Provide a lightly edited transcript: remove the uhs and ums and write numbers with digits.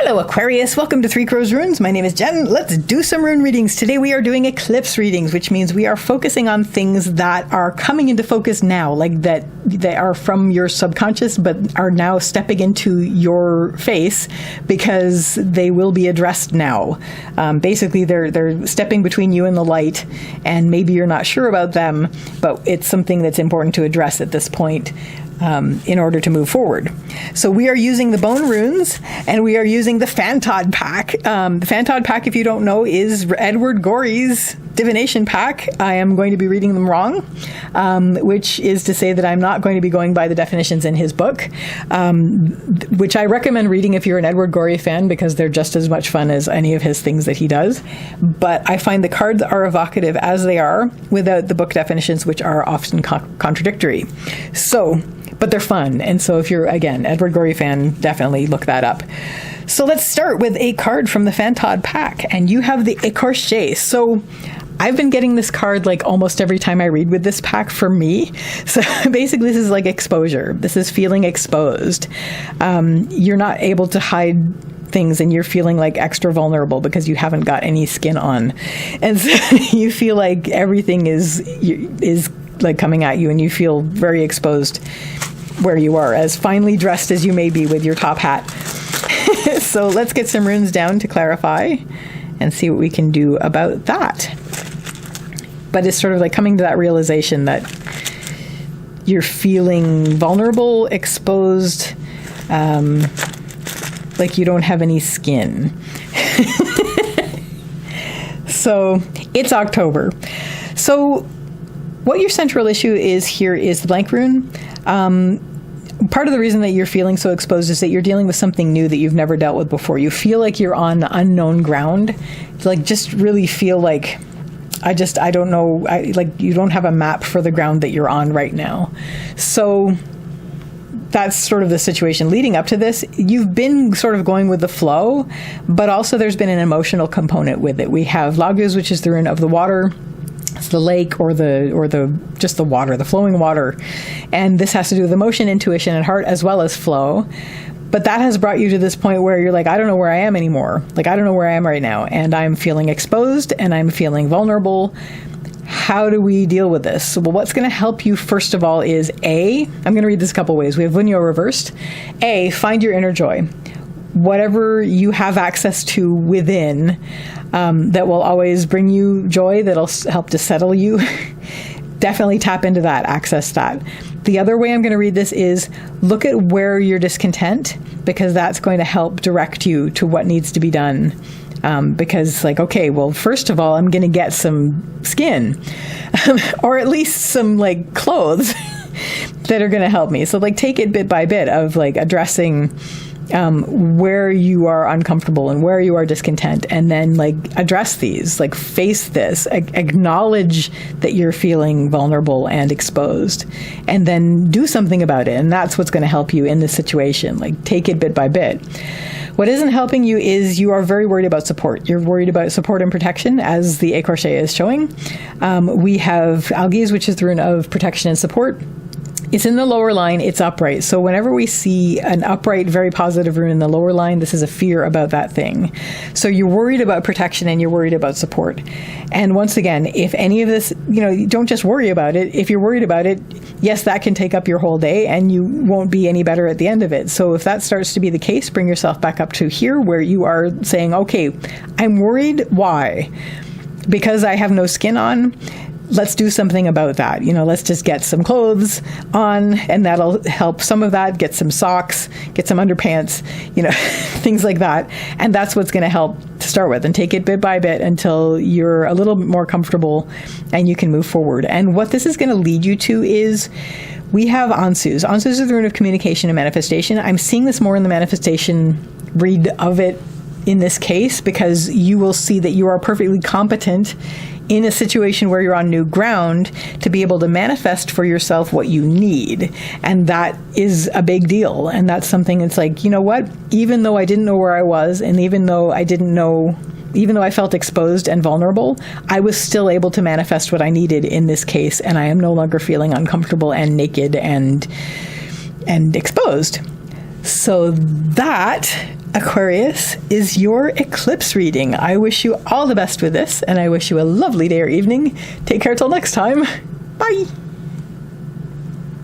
Hello Aquarius, welcome to Three Crows Runes. My name is Jen. Let's do some rune readings. Today we are doing eclipse readings, which means we are focusing on things that are coming into focus now, like that they are from your subconscious but are now stepping into your face because they will be addressed now. Basically they're stepping between you and the light, and maybe you're not sure about them, but it's something that's important to address at this point. In order to move forward. So we are using the bone runes, and we are using the Fantod Pack. The Fantod Pack, if you don't know, is Edward Gorey's divination pack. I am going to be reading them wrong, which is to say that I'm not going to be going by the definitions in his book, which I recommend reading if you're an Edward Gorey fan, because they're just as much fun as any of his things that he does. But I find the cards are evocative as they are without the book definitions, which are often contradictory. But they're fun. And so if you're, again, Edward Gorey fan, definitely look that up. So let's start with a card from the Fantod Pack. And you have the Aquarius. So I've been getting this card like almost every time I read with this pack for me. So basically this is like exposure. This is feeling exposed. You're not able to hide things, and you're feeling like extra vulnerable because you haven't got any skin on. And so you feel like everything is like coming at you, and you feel very exposed where you are, as finely dressed as you may be with your top hat. So let's get some runes down to clarify and see what we can do about that. But it's sort of like coming to that realization that you're feeling vulnerable, exposed, like you don't have any skin. So it's October. So what your central issue is here is the blank rune. Part of the reason that you're feeling so exposed is that you're dealing with something new that you've never dealt with before. You feel like you're on unknown ground. Like, just really feel like, I don't know, like you don't have a map for the ground that you're on right now. So that's sort of the situation leading up to this. You've been sort of going with the flow, but also there's been an emotional component with it. We have Laguz, which is the rune of the water. It's the lake or just the water, the flowing water. And this has to do with emotion, intuition, and heart, as well as flow. But that has brought you to this point where you're like, I don't know where I am anymore. Like, I don't know where I am right now. And I'm feeling exposed and I'm feeling vulnerable. How do we deal with this? So, well, what's going to help you, first of all, is I'm going to read this a couple ways. We have Vunyo reversed. Find your inner joy. Whatever you have access to within, that will always bring you joy, that'll help to settle you. Definitely tap into that, access that. The other way I'm going to read this is look at where you're discontent, because that's going to help direct you to what needs to be done. Because like, okay, well, first of all, I'm going to get some skin or at least some like clothes that are going to help me. So like take it bit by bit of like addressing where you are uncomfortable and where you are discontent, and then like address these, like face this, acknowledge that you're feeling vulnerable and exposed, and then do something about it. And that's what's going to help you in this situation. Like take it bit by bit. What isn't helping you is you are very worried about support. You're worried about support and protection, as the Aquarius is showing. We have Algiz, which is the rune of protection and support. It's in the lower line, it's upright. So whenever we see an upright, very positive rune in the lower line, this is a fear about that thing. So you're worried about protection and you're worried about support. And once again, if any of this, don't just worry about it. If you're worried about it, yes, that can take up your whole day and you won't be any better at the end of it. So if that starts to be the case, bring yourself back up to here where you are saying, okay, I'm worried. Why? Because I have no skin on. Let's do something about that. Let's just get some clothes on, and that'll help some of that. Get some socks, get some underpants, things like that. And that's what's going to help to start with, and take it bit by bit until you're a little bit more comfortable and you can move forward. And what this is going to lead you to is we have Ansus. Ansus is the rune of communication and manifestation. I'm seeing this more in the manifestation read of it in this case, because you will see that you are perfectly competent in a situation where you're on new ground to be able to manifest for yourself what you need. And that is a big deal. And that's something that's like, you know what? Even though I didn't know where I was, and even though I felt exposed and vulnerable, I was still able to manifest what I needed in this case. And I am no longer feeling uncomfortable and naked and exposed. So that Aquarius, is your eclipse reading. I wish you all the best with this, and I wish you a lovely day or evening. Take care till next time. Bye.